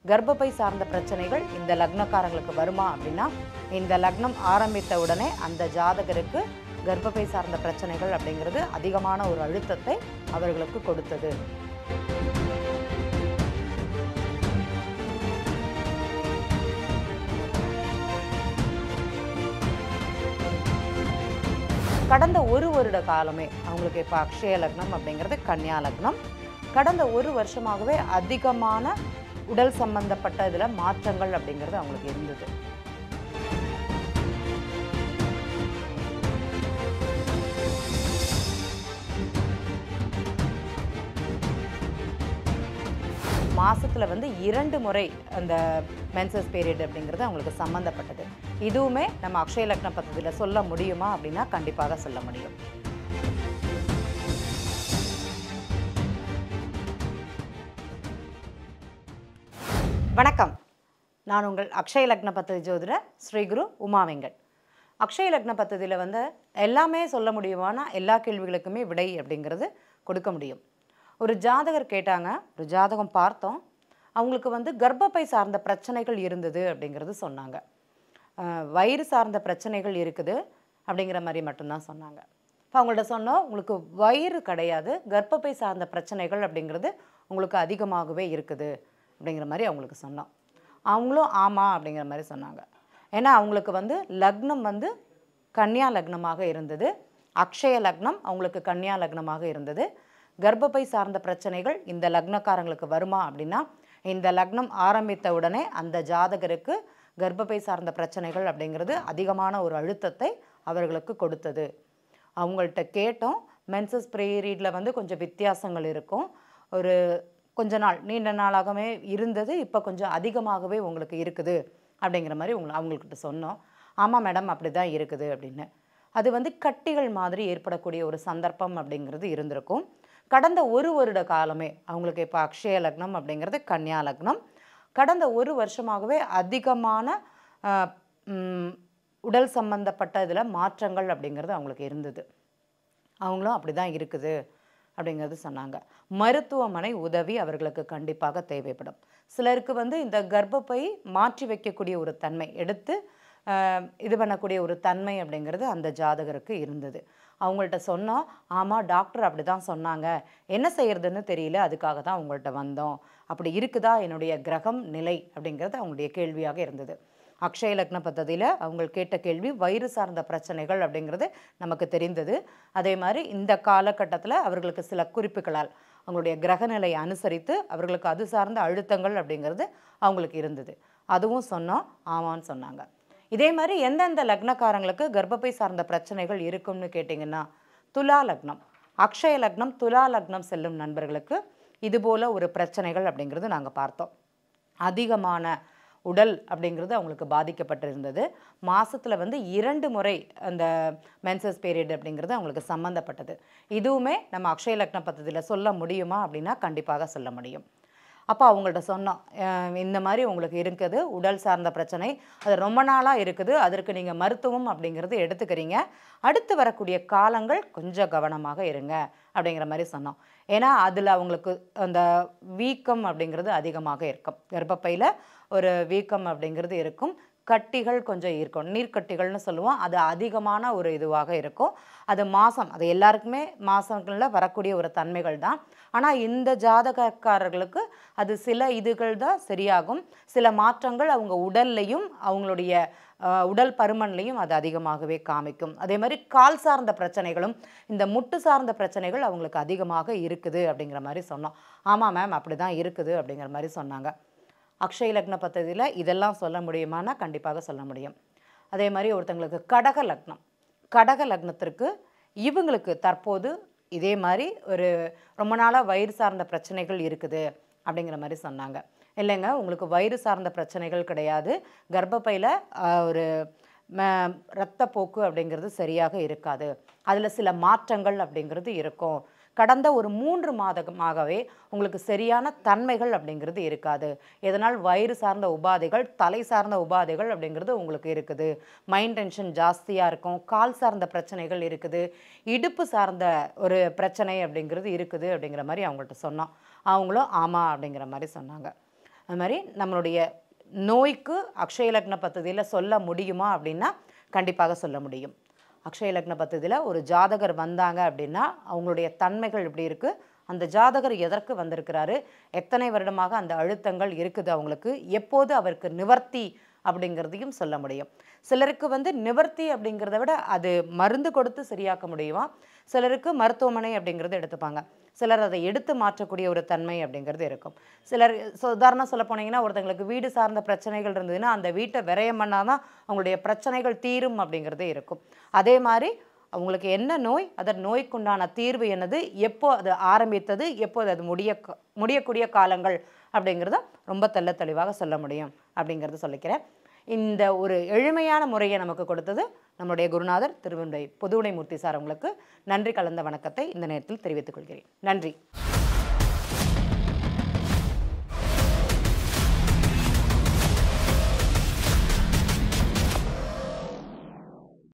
கர்ப்பப்பை சார்ந்த பிரச்சனைகள் இந்த லக்னக்காரங்களுக்கு வருமா அப்படின்னா, இந்த லக்னம் ஆரம்பித்த உடனே அந்த ஜாதகருக்கு கர்ப்பப்பை சார்ந்த பிரச்சனைகள் அப்படிங்கிறது அதிகமான ஒரு அழுத்தத்தை அவர்களுக்கு கொடுத்தது. கடந்த ஒரு வருட காலமே அவங்களுக்கு இப்போ அக்ஷய லக்னம் அப்படிங்கிறது கன்னியா லக்னம். கடந்த ஒரு வருஷமாகவே அதிகமான உடல் சம்பந்தப்பட்ட இதில் மாற்றங்கள் அப்படிங்கிறது அவங்களுக்கு இருந்தது. மாசத்துல 2 முறை அந்த மென்சஸ் பீரியட் அப்படிங்கிறது அவங்களுக்கு சம்மந்தப்பட்டது. இதுவுமே நம்ம அக்ஷய லக்ன பத்ததியில் சொல்ல முடியுமா அப்படின்னா கண்டிப்பாக சொல்ல முடியும். வணக்கம், நான் உங்கள் அக்ஷய லக்ன பத்ததி ஜோதிடர் ஸ்ரீகுரு உமா வெங்கட். அக்ஷய லக்ன பத்ததியில் எல்லாமே சொல்ல முடியுமானா எல்லா கேள்விகளுக்குமே விடை அப்படிங்கிறது கொடுக்க முடியும். ஒரு ஜாதகர் கேட்டாங்க, ஒரு ஜாதகம் பார்த்தோம், அவங்களுக்கு கர்ப்பப்பை சார்ந்த பிரச்சனைகள் இருந்தது அப்படிங்கிறது சொன்னாங்க. வயிறு சார்ந்த பிரச்சனைகள் இருக்குது அப்படிங்கிற மாதிரி மட்டும்தான் சொன்னாங்க. இப்போ அவங்கள்ட்ட சொன்னோம், உங்களுக்கு வயிறு கிடையாது, கர்ப்பப்பை சார்ந்த பிரச்சனைகள் அப்படிங்கிறது உங்களுக்கு அதிகமாகவே இருக்குது அப்படிங்கிற மாதிரி அவங்களுக்கு சொன்னோம். அவங்களும் ஆமாம் அப்படிங்கிற மாதிரி சொன்னாங்க. ஏன்னா அவங்களுக்கு லக்னம் கன்னியா லக்னமாக இருந்தது. அக்ஷய லக்னம் அவங்களுக்கு கன்னியா லக்னமாக இருந்தது. கர்ப்பப்பை சார்ந்த பிரச்சனைகள் இந்த லக்னக்காரங்களுக்கு வருமா அப்படின்னா, இந்த லக்னம் ஆரம்பித்த உடனே அந்த ஜாதகருக்கு கர்ப்பப்பை சார்ந்த பிரச்சனைகள் அப்படிங்கிறது அதிகமான ஒரு அழுத்தத்தை அவர்களுக்கு கொடுத்தது. அவங்கள்ட்ட கேட்டோம், மென்சஸ் பீரியடில் கொஞ்சம் வித்தியாசங்கள் இருக்கும், ஒரு கொஞ்ச நாள் நீண்ட நாளாகவே இருந்தது, இப்போ கொஞ்சம் அதிகமாகவே உங்களுக்கு இருக்குது அப்படிங்கிற மாதிரி அவங்கக்கிட்ட சொன்னோம். ஆமாம் மேடம் அப்படி தான் இருக்குது அப்படின்னு. அது கட்டிகள் மாதிரி ஏற்படக்கூடிய ஒரு சந்தர்ப்பம் அப்படிங்கிறது இருந்திருக்கும். கடந்த ஒரு வருட காலமே அவங்களுக்கு இப்போ அக்ஷய லக்னம் அப்படிங்கிறது கன்னியா லக்னம். கடந்த ஒரு வருஷமாகவே அதிகமான உடல் சம்பந்தப்பட்ட இதில் மாற்றங்கள் அப்படிங்கிறது அவங்களுக்கு இருந்தது. அவங்களும் அப்படி தான் இருக்குது அப்படிங்கிறது சொன்னாங்க. மருத்துவமனை உதவி அவர்களுக்கு கண்டிப்பாக தேவைப்படும். சிலருக்கு இந்த கர்ப்பப்பை மாற்றி வைக்கக்கூடிய ஒரு தன்மை, எடுத்து இது பண்ணக்கூடிய ஒரு தன்மை அப்படிங்கிறது அந்த ஜாதகருக்கு இருந்தது. அவங்கள்ட்ட சொன்னோம், ஆமாம் டாக்டர் அப்படி தான் சொன்னாங்க, என்ன செய்யறதுன்னு தெரியல, அதுக்காக தான் உங்கள்கிட்ட வந்தோம், அப்படி இருக்குதா என்னுடைய கிரகம் நிலை அப்படிங்கிறது அவங்களுடைய கேள்வியாக இருந்தது. அக்ஷய லக்ன பத்ததியில் அவங்க கேட்ட கேள்வி வயிறு சார்ந்த பிரச்சனைகள் அப்படிங்கிறது நமக்கு தெரிந்தது. அதே மாதிரி இந்த காலகட்டத்தில் அவர்களுக்கு சில குறிப்புகளால் அவங்களுடைய கிரகநிலை அனுசரித்து அவர்களுக்கு அது சார்ந்த அழுத்தங்கள் அப்படிங்கிறது அவங்களுக்கு இருந்தது. அதுவும் சொன்னோம், ஆமான்னு சொன்னாங்க. இதே மாதிரி எந்தெந்த லக்னக்காரங்களுக்கு கர்ப்பப்பை சார்ந்த பிரச்சனைகள் இருக்கும்னு கேட்டிங்கன்னா, துலா லக்னம், அக்ஷய லக்னம் துலா லக்னம் செல்லும் நண்பர்களுக்கு இதுபோல் ஒரு பிரச்சனைகள் அப்படிங்கிறது நாங்கள் பார்த்தோம். அதிகமான உடல் அப்படிங்கிறது அவங்களுக்கு பாதிக்கப்பட்டிருந்தது. மாதத்தில் 2 முறை அந்த மென்சஸ் பீரியட் அப்படிங்கிறது அவங்களுக்கு சம்மந்தப்பட்டது. இதுவுமே நம்ம அக்ஷய லக்ன பத்ததியில் சொல்ல முடியுமா அப்படின்னா கண்டிப்பாக சொல்ல முடியும். அப்போ அவங்கள்ட்ட சொன்னோம், இந்த மாதிரி உங்களுக்கு இருக்குது உடல் சார்ந்த பிரச்சனை, அது ரொம்ப நாளாக இருக்குது, அதற்கு நீங்கள் மருத்துவம் அப்படிங்கிறது எடுத்துக்கிறீங்க, அடுத்து வரக்கூடிய காலங்கள் கொஞ்சம் கவனமாக இருங்க அப்படிங்கிற மாதிரி சொன்னோம். ஏன்னா அதில் அவங்களுக்கு அந்த வீக்கம் அப்படிங்கிறது அதிகமாக இருக்கும், கர்ப்பப்பையில் ஒரு வீக்கம் அப்படிங்கிறது இருக்கும், கட்டிகள் கொஞ்சம் இருக்கும், நீர்க்கட்டிகள்னு சொல்லுவோம், அது அதிகமான ஒரு இதுவாக இருக்கும். அது அது எல்லாருக்குமே மாதங்களில் வரக்கூடிய ஒரு தன்மைகள் தான். ஆனால் இந்த ஜாதகக்காரர்களுக்கு அது சில இதுகள் தான் சரியாகும், சில மாற்றங்கள் அவங்க உடல்லையும் அவங்களுடைய உடல் பருமன்லையும் அது அதிகமாகவே காமிக்கும். அதே மாதிரி கால் சார்ந்த பிரச்சனைகளும் இந்த முட்டு சார்ந்த பிரச்சனைகள் அவங்களுக்கு அதிகமாக இருக்குது அப்படிங்கிற மாதிரி சொன்னோம். ஆமாம் மேம் அப்படி தான் இருக்குது அப்படிங்கிற மாதிரி சொன்னாங்க. அக்ஷய லக்ன பத்ததியில் இதெல்லாம் சொல்ல முடியுமானா கண்டிப்பாக சொல்ல முடியும். அதே மாதிரி ஒருத்தங்களுக்கு கடக லக்னம், கடக லக்னத்திற்கு இவங்களுக்கு தற்போது இதே மாதிரி ஒரு ரொம்ப நாளாக வயிறு சார்ந்த பிரச்சனைகள் இருக்குது அப்படிங்கிற மாதிரி சொன்னாங்க. இல்லைங்க உங்களுக்கு வயிறு சார்ந்த பிரச்சனைகள் கிடையாது, கர்ப்பப்பையில் ஒரு இரத்தப்போக்கு அப்படிங்கிறது சரியாக இருக்காது, அதில் சில மாற்றங்கள் அப்படிங்கிறது இருக்கும், கடந்த ஒரு 3 மாதமாகவே உங்களுக்கு சரியான தன்மைகள் அப்படிங்கிறது இருக்காது, இதனால் வயிறு சார்ந்த உபாதைகள் தலை சார்ந்த உபாதைகள் அப்படிங்கிறது உங்களுக்கு இருக்குது, மைண்ட் டென்ஷன் ஜாஸ்தியாக இருக்கும், கால் சார்ந்த பிரச்சனைகள் இருக்குது, இடுப்பு சார்ந்த ஒரு பிரச்சனை அப்படிங்கிறது இருக்குது அப்படிங்கிற மாதிரி அவங்கள்ட்ட சொன்னோம். அவங்களும் ஆமாம் அப்படிங்கிற மாதிரி சொன்னாங்க. அது மாதிரி நம்மளுடைய நோய்க்கு அக்ஷய லக்ன பத்ததியில் சொல்ல முடியுமா அப்படின்னா கண்டிப்பாக சொல்ல முடியும். அக்ஷய லக்ன பத்ததியில் ஒரு ஜாதகர் வந்தாங்க அப்படின்னா அவங்களுடைய தன்மைகள் எப்படி இருக்குது, அந்த ஜாதகர் எதற்கு வந்திருக்கிறாரு, எத்தனை வருடமாக அந்த அழுத்தங்கள் இருக்குது அவங்களுக்கு, எப்போது அவருக்கு நிவர்த்தி அப்படிங்கிறதையும் சொல்ல முடியும். சிலருக்கு வந்து நிவர்த்தி அப்படிங்கிறத விட அது மருந்து கொடுத்து சரியாக்க முடியுமா, சிலருக்கு மருத்துவமனை அப்படிங்கிறது எடுத்துப்பாங்க, சிலர் அதை எடுத்து மாற்றக்கூடிய ஒரு தன்மை அப்படிங்கிறது இருக்கும். சிலர் உதாரணம் சொல்ல போனீங்கன்னா ஒருத்தங்களுக்கு வீடு சார்ந்த பிரச்சனைகள் இருந்ததுன்னா அந்த வீட்டை விரயம் பண்ணாதான் அவங்களுடைய பிரச்சனைகள் தீரும் அப்படிங்கிறது இருக்கும். அதே மாதிரி அவங்களுக்கு என்ன நோய், அதன் நோய்க்குண்டான தீர்வு என்னது, எப்போ அது ஆரம்பித்தது, எப்போது அது முடியக்கூடிய காலங்கள் அப்படிங்கிறத ரொம்ப தெளிவாக சொல்ல முடியும் அப்படிங்கிறத சொல்லிக்கிறேன். இந்த ஒரு எளிமையான முறையை நமக்கு கொடுத்தது நம்முடைய குருநாதர் திருவெண்பை பொதுவுடைமூர்த்தி சார். உங்களுக்கு நன்றி கலந்த வணக்கத்தை இந்த நேரத்தில் தெரிவித்துக் கொள்கிறேன். நன்றி.